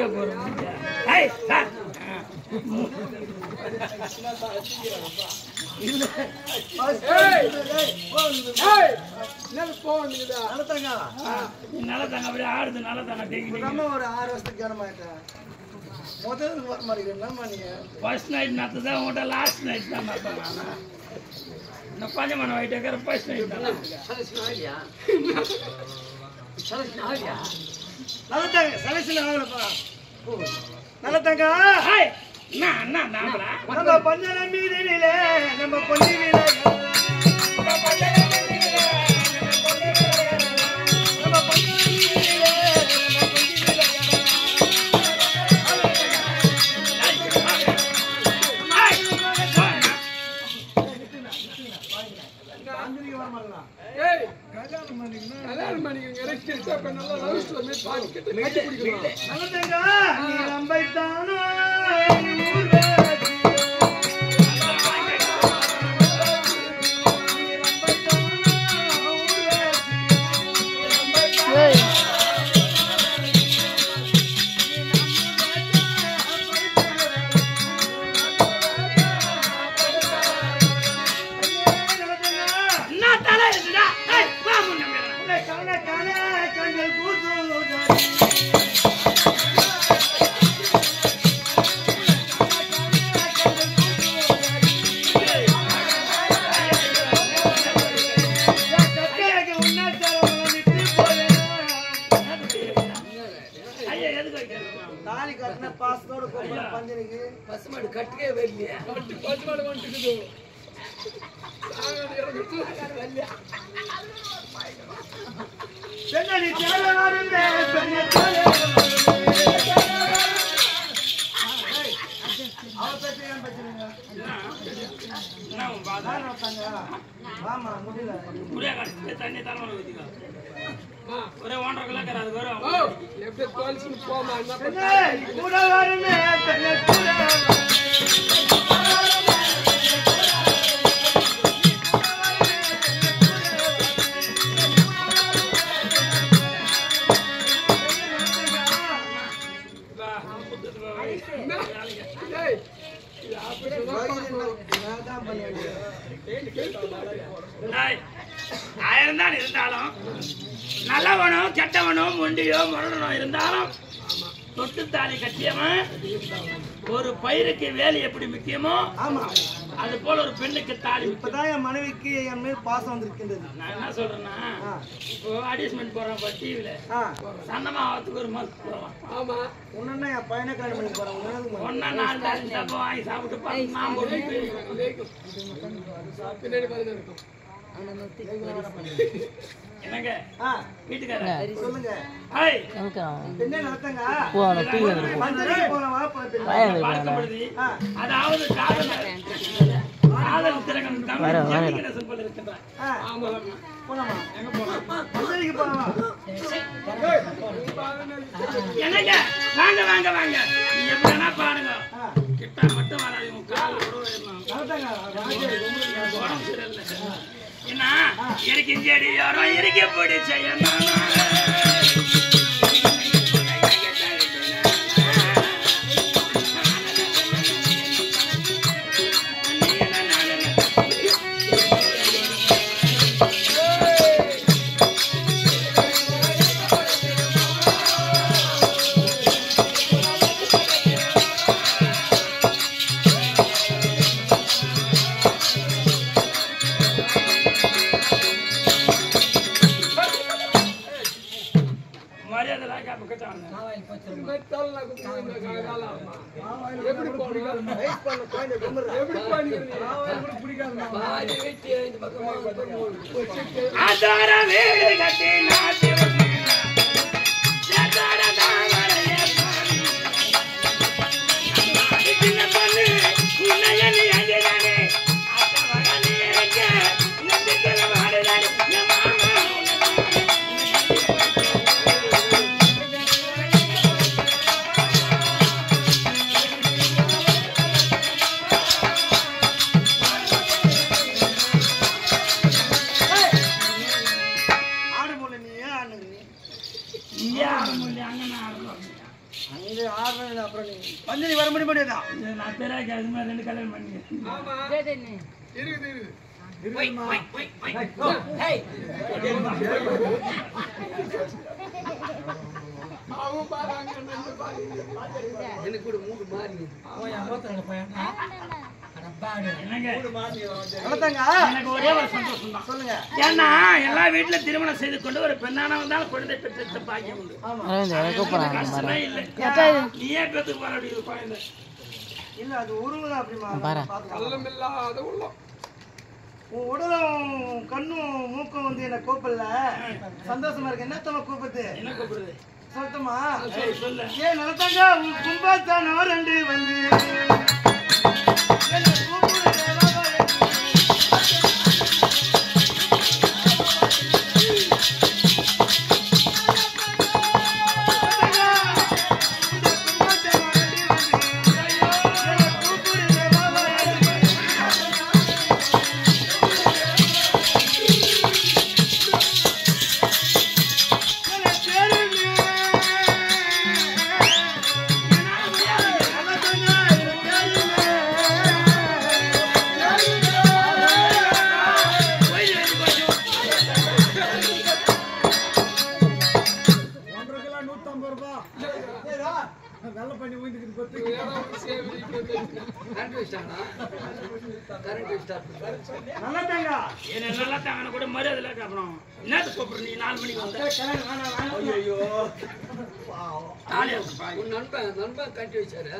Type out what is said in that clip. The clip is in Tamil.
முடிக்க போறோம். ஏய் சார் நல்லதாங்க அப்படியே ஆடுது நல்லதாங்க ஒரு 6 வருஷத்துக்கு கனமாயிட்டேன். முதல்ல வர மாட்டேங்கிறேன். நீங்க ஃபர்ஸ்ட் நைட் நத்துதான் உங்கள்கிட்ட லாஸ்ட் நைட் தான் நத்தேன் நான். இன்னும் பஞ்சமான வாயிட்டேக்கிற ஃபர்ஸ்ட் நைட் தான் நல்லதாங்க செலக்ஷன் ஆகலப்பா. நல்லதாங்க என்ன நாமளா நம்ம பஞ்சன மீதிலே நம்ம பொன்னிலே தாலி கட்டின பாசத்தோட பஞ்சனைக்கு பசுமாடு கட்டுக்கே வரலையா? பசுமாடு வந்துக்குது. தண்ணி தலை ஒரே 1.5 கிலோ அது வரும். எப்படி தோல்சி போமா ஆயிரம் தான் இருந்தாலும் நல்லவனும் கெட்டவனும் முண்டியோ முரடனோ இருந்தாலும் தொட்டு தாலி கட்டியவன் ஒரு பயிருக்கு வேலை எப்படி முக்கியமோ அது போல ஒரு பெண்ணுக்கு தாலி. இப்பதான் என் மனைவிக்கு என் மேல் பாசம் வந்திருக்கின்றது. நான் என்ன சொல்றேன்னா இப்போ அட்ஜஸ்ட்மெண்ட் போறேன் டிவில சன்னமா ஆகிறதுக்கு ஒரு மாசம் போவான். ஆமா ஒன்னா என் பையனை கல்யாணம் பண்ணி போறேன். ஒன்னா 4 தாலி தப்ப வாங்கி சாப்பிட்டு நான் என்னங்க வீட்டுக்காரர் சொல்லுங்க. அதாவது காதல் திறன் இருக்கின்றான். என்னங்க வாங்க வாங்க வாங்க எப்படின்னா பாருங்க கிட்ட மட்டும் வராது உங்க கால உடம்பு சரியில்லை. என்ன எனக்கு செடி யாரும் இருக்க பிடிச்ச அங்க ஆடுறது அப்புறம் நீ பஞ்சனி வர முடியாதான் நான் பேராக்கி அது மாதிரி 2 கல்யாணம் பண்ணி இருக்குது எனக்கு கூட மூடு மாறி என்னங்க வளர்த்தாங்க எனக்கு ஒரே ஒரு சந்தோஷம் தான். சொல்லுங்க ஏன்னா எல்லா வீட்டுல திருமணம் செய்து கொண்டு ஒரு பெண்ணானவன் தான் குழந்தை பெற்ற பாக்கியம் உண்டு. கஷ்டமே இல்லை. நீயே பெற்றுக்கு போற அப்படி ஒரு குழந்தை. இல்ல அது உருவம் அப்படிமா இல்லாத உள்ளம் உன் உடலும் கண்ணும் மூக்கும் வந்து என்ன கூப்பிடல சந்தோஷமா இருக்கு என்னத்தவ கூப்பிடுது என்ன கூப்பிடுது? சொல்லட்டுமா சரி, சொல்லு. ஏன் நடத்தாங்க உன் கும்பாத்தானோ 2 வந்து என்ன கூப்பிடுது நல்லா தாங்க கூட மரியாதை அப்புறம் என்ன கூப்பிடுற நீ 4 மணிக்கு வந்த ஐயோ நண்பன் கட்டி வச்சாரு